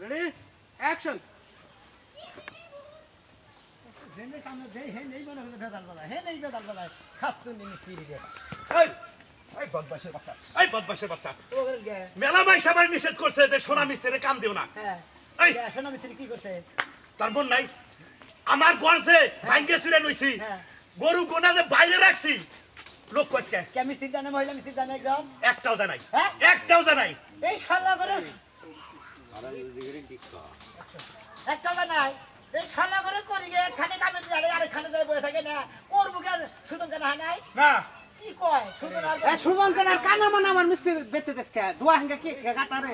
Ready action জেনে কামে দেই হে নেই মনে হলো বেদাল বলা হে নেই বেদাল বলা খাচ্ছুন মিস্ত্রি দিয়ে এই বদমাশের বাচ্চা মেলা মাইস আমার নিষেধ করছে যে সোনা মিস্ত্রির কাম দিও না। হ্যাঁ সোনা মিস্ত্রি কি করছে তার মন নাই আমার গর্জে ভাঙ্গে চুরে নইছি গরু গোনা যে বাইরে রাখছি লোক কইছে কে মিস্ত্রি জানে মহিলা মিস্ত্রি জানে একদম একটাও জানাই একটাও জানাই এই শালা করে একটাও জানাই এই শালা করে করি গে খানে কামে যায় আর খানে যায় বসে থাকে না করব কেন সুদন কেন নাই না কি কয় সুদন আর এ সুজন কেন কানা মানে আমার মিস্ত্রি বেতে দেশকে দুয়া হাঙ্গা কি গাতারে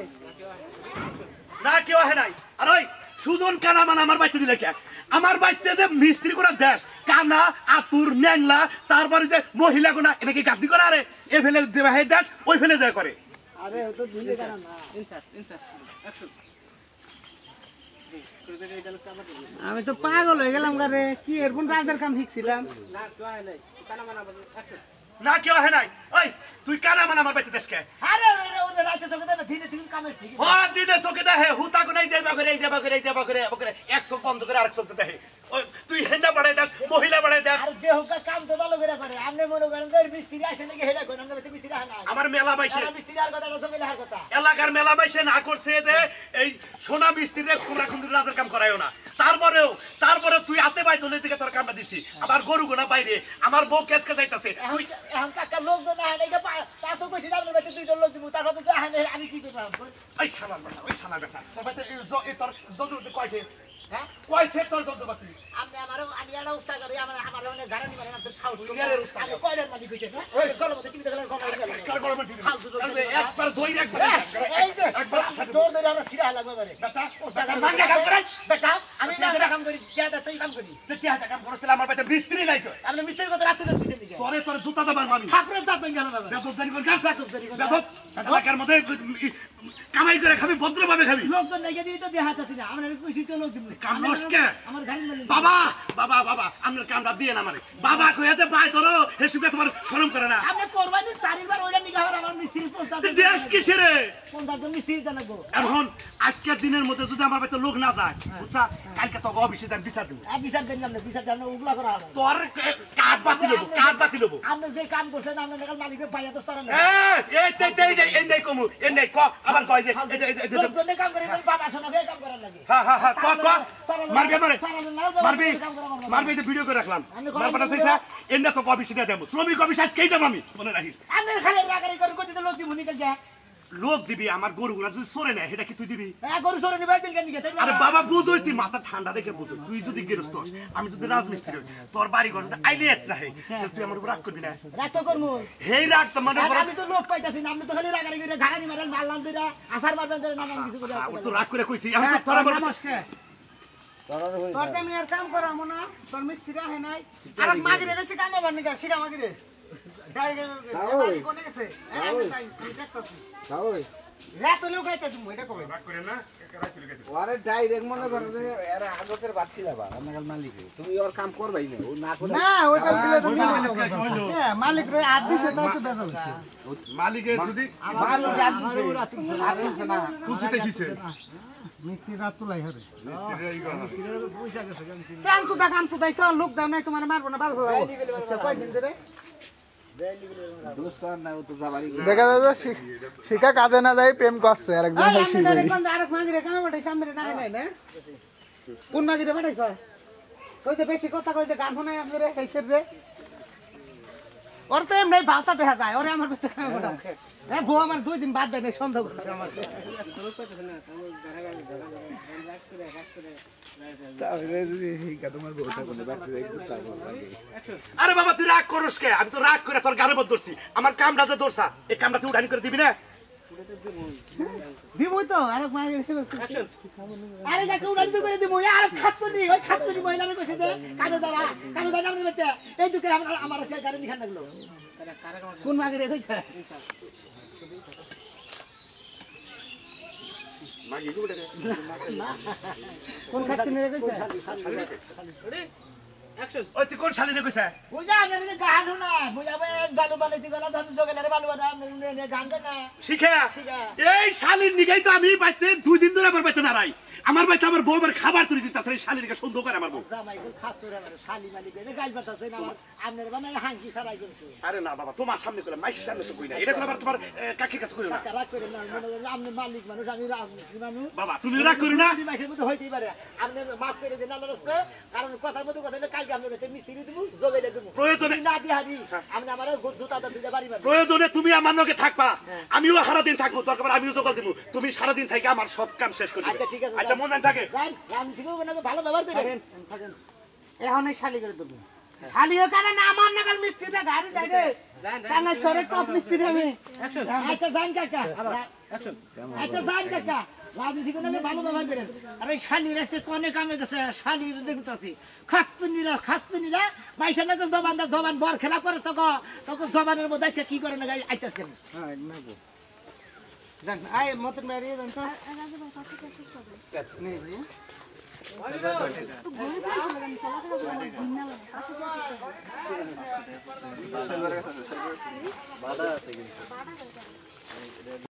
না কেউ হে নাই আর ওই সুজন কানা মানে আমার বাইতে দিলে কে আমার বাইতে যে মিস্ত্রি করা দেশ কানা আতুর ন্যাংলা তারপরে যে মহিলা গোনা এটা কি গাদি করে আরে এ ফেলে দেবা হে দেশ ওই ফেলে যায় করে আরে ও তো দিলে কেন না ইনসার্ট অ্যাকশন আমি তো পাগল হয়ে গেলাম গারে কি এরকম রাজের কাম শিখছিলাম না কেউ হয় নাই কানা মানে অ্যাকশন না কেউ হে নাই ওই তুই কানা মানে আমার বাইতে দেশ কে আরে ওরে রাতে চোখে না দিনে দিন কামে ঠিক হ দিনে চোখে দেখে হুতা কোন এই যাইবা করে এই যাবা করে এই যাবা করে এক চোখ বন্ধ করে আরেক চোখ দেখে ওই তুই হেন্ডা বাড়াই দেখ মহিলা বাড়াই দেখ আর দেহ কাম তো ভালো করে করে আপনি মনে করেন যে মিস্ত্রি আসে নাকি হেডা কোন আমরা মিস্ত্রি আসে না আমার মেলা মাইছে মিস্ত্রি আর কথা চোখে দেখার কথা এলাকার মেলা মাইছে না করছে যে এই সোনা মিস্ত্রিরে খুমরা খুমরি রাজের কাম করায়ও না তারপরে তুই হাতে বাই দলের দিকে তোর কামটা দিছি আমার গরু গোনা বাইরে আমার বউ কেসকে যাইতাছে তুই এখন কাকা লোক তো না নাই তা তো কইছি আপনার বাড়িতে দুইজন লোক দিব তারপর তো আমি কি করব ওই শালা বেটা তোর বাড়িতে এই তোর জলদি কয়তে হ্যাঁ কয় সেট তোর জলদি বাতি আমি একটা উস্তাদ করি আমার অনেক গাড়ি মারে না তো সাহস কিয়ারের উস্তাদ? আমি কয়টার মাঝে কইছে ওই গলমতে টিভি দেখলে কার গরমে ঠিক ফালতু তো একবার দই একবার এই যে তোর ধরে আর সিরা লাগবে মানে বেটা উস্তাদ মাঙ্গা কাম করে বেটা আমি না কাম করি যেটা তুই কাম করি তুই হাতে কাম করছিস আমার বাড়িতে মিস্ত্রি নাই তো আপনি মিস্ত্রির কথা রাতে দেন পিছন দিকে তোর জুতা দাবার মামি থাপড়ে দাঁত ভেঙে গেল না বেদবদারি কর এলাকার মধ্যে কামাই করে খাবি ভদ্রভাবে খাবি লোকজন নাকি দিই তো দেহাত আছে না আমরা কইছি তো লোক দিব কাম নষ্ট আমার গাড়ি মালিক বাবা আপনার কামটা দিয়ে না মানে বাবা কইয়াছে ভাই ধরো হেসুকে তোমার শরম করে না আপনি কোরবানি চারিবার ওইটা নিগা আমার মিস্ত্রি প্রস্তাব দেশ কিসে রে কোনটা তো মিস্ত্রি জানাবো এখন আজকের দিনের মধ্যে যদি আমার বাড়িতে লোক না যায় বুঝছা কালকে তো অফিসে যান বিচার দেবো বিচার দেন আপনি বিচার দেন উগলা করা হবে তোর কাঠ বাতি লবো আপনি যে কাম করছেন আপনি নাকাল মালিকের পাইয়া তো সরান এই নেই কমু এই নেই ক আবার কয় যে লোকজনে কাম করে বাবা শোনা হয়ে কাম করার লাগে হ্যাঁ মারবি যে ভিডিও করে রাখলাম মারবাটা চাইছা এন্ডা তো অফিসে দিয়ে দেবো শ্রমিক অফিস আজকেই যাবো আমি মনে রাখিস আপনি খালি রাগারি করে কইতে লোক দিব নিকাল যা লোক দিবি আমার গরুগুলা যদি সরে নেয় সেটা কি তুই দিবি গরু সরে নিবে দিন কেন নিকে আরে বাবা বুঝোই তুই মাথা ঠান্ডা রেখে বুঝো তুই যদি গেরস্ত আমি যদি রাজমিস্ত্রি হই তোর বাড়ি ঘর যদি আইলে রাখে তুই আমার উপর রাগ করবি না রাগ তো করমু হেই রাগ তো মনে কর আমি তো লোক পাইতাছি না আপনি তো খালি রাগারি করে গাড়ি মারেন মারলাম দুইটা আসার মারবেন ধরে নানান কিছু করে ও তো রাগ করে কইছি আমি তো তোর আমার নমস্কার তোর তেমনি আর কাম করামো না তোর মিস্ত্রি আহে নাই আর মাগিরে গেছে কাম আবার নিকা সিরা মাগিরে গাড়ি কোনে গেছে আমি দেখতাছি রাত হলেও খাইতে তুমি এটা কবে রাগ করে না ওরে ডাইরেক্ট মনে করে যে এর আগতের বাদ ছিলাবা আপনার মালিক তুমি ওর কাম করবাই না ও না করে না ওইটা দিলে তুমি হ্যাঁ মালিক রে আট দিছে তাই তো বেজাল মালিকে যদি মালিক আট দিছে না কুচিতে কিছে মিস্ত্রি রাত তুলাই হবে মিস্ত্রি এই গলা চান্স দা কাম সুদাই সব লোক দাও নাই তোমার মারবো না বালবো কয়দিন ধরে দেখা যায় শিখা কাজে না যায় প্রেম করছে আর একজন আরেক মাগিরে কামে পাঠাইছে আমরা না নাই না কোন মাগিরে পাঠাইছ কইতে বেশি কথা কইতে গান শোনাই আপনারে খাইছে রে ওর তো এমনি ভাতা দেখা যায় ওরে আমার কাছে কামে পাঠাও হ্যাঁ বউ আমার 2 দিন বাদ দেয় সন্দেহ করছে আমার আরে বাবা তুই রাগ করস কে আমি তো রাগ করে তোর গাড়ি বদ ধরছি আমার কামটা যে ধরছা এই কামটা তুই উঠানি করে দিবি না দিবই তো আরেক মাগিরে আরে যাকে উড়ান তো করে দিব আর খাতুনি ওই খাতুনি মহিলারে কইছে যে কানে দাঁড়া আপনি বলতে এই দুকে আমার সে গাড়ি নিখান লাগলো কোন মাগিরে কইছে মাগি গুড়ে কোন খাচ্ছি রে কইছে ওই তুই কোন শালিনে কইছে বুঝা আমি গান না বুঝাবে বালু বানাইতে গেল ধন জগেলারে বালু বানা গান না শিখে শিখা। এই শালির নিগাই তো আমি বাইতে 2 দিন ধরে আমার বাইতে দাঁড়াই আমার বাইতে আমার বউ আমার খাবার তুলে দিতেছে এই শালিরকে সুন্দর করে আমার বউ জামাই গুল খাচ্ছরে আমার শালি মালিক এনে গাইল বাতাছে না আমার আমনের বানাই হাঙ্কি সারাই গলছো আরে না বাবা তোমার সামনে কইলাম মাইশের সামনে তো কই না এটা কোন আবার তোমার কাকির কাছে কইও না টাকা রাখ করে না মনে করেন আমনে মালিক মানুষ আমি রাজমিস্ত্রি মানুষ বাবা তুমি রাগ করো না দুই মাসের মধ্যে হইতেই পারে আপনি মাফ করে দেন আল্লাহর রাস্তায় কারণ কথার মধ্যে কথা হলো কালকে আমরা কাছে মিস্ত্রি দেবো জগাইলে দেবো প্রয়োজনে না দিয়ে হাবি আপনি আমার জুতাটা দিতে পারিবেন প্রয়োজনে তুমি আমার লগে থাকবা আমিও সারা দিন থাকবো দরকার আমিও জোগাল দেবো তুমি সারা দিন থেকে আমার সব কাম শেষ করে আচ্ছা ঠিক আছে আচ্ছা মন থাকে গান গান থেকে ভালো ব্যবহার করেন এখন এই শালি করে দেবো শালিও কারণ না আমার নাগাল মিস্ত্রিটা গাড়ি যাই রে টাঙ্গাইল শহরে টপ মিস্ত্রি আমি আচ্ছা যান কাকা আচ্ছা যান কাকা রাজনীতি করলে ভালো ব্যবহার করেন আর ওই শালির এসে কনে কামে গেছে শালির দেখতেছি খাতুনিরা মাইসা না তো জবান বর খেলা করে তখন জবানের মধ্যে আজকে কি করে না আইতেছেন হ্যাঁ নেবো দেখ আয় মতন বেরিয়ে দেন তো নেই বাধা আছে কিন্তু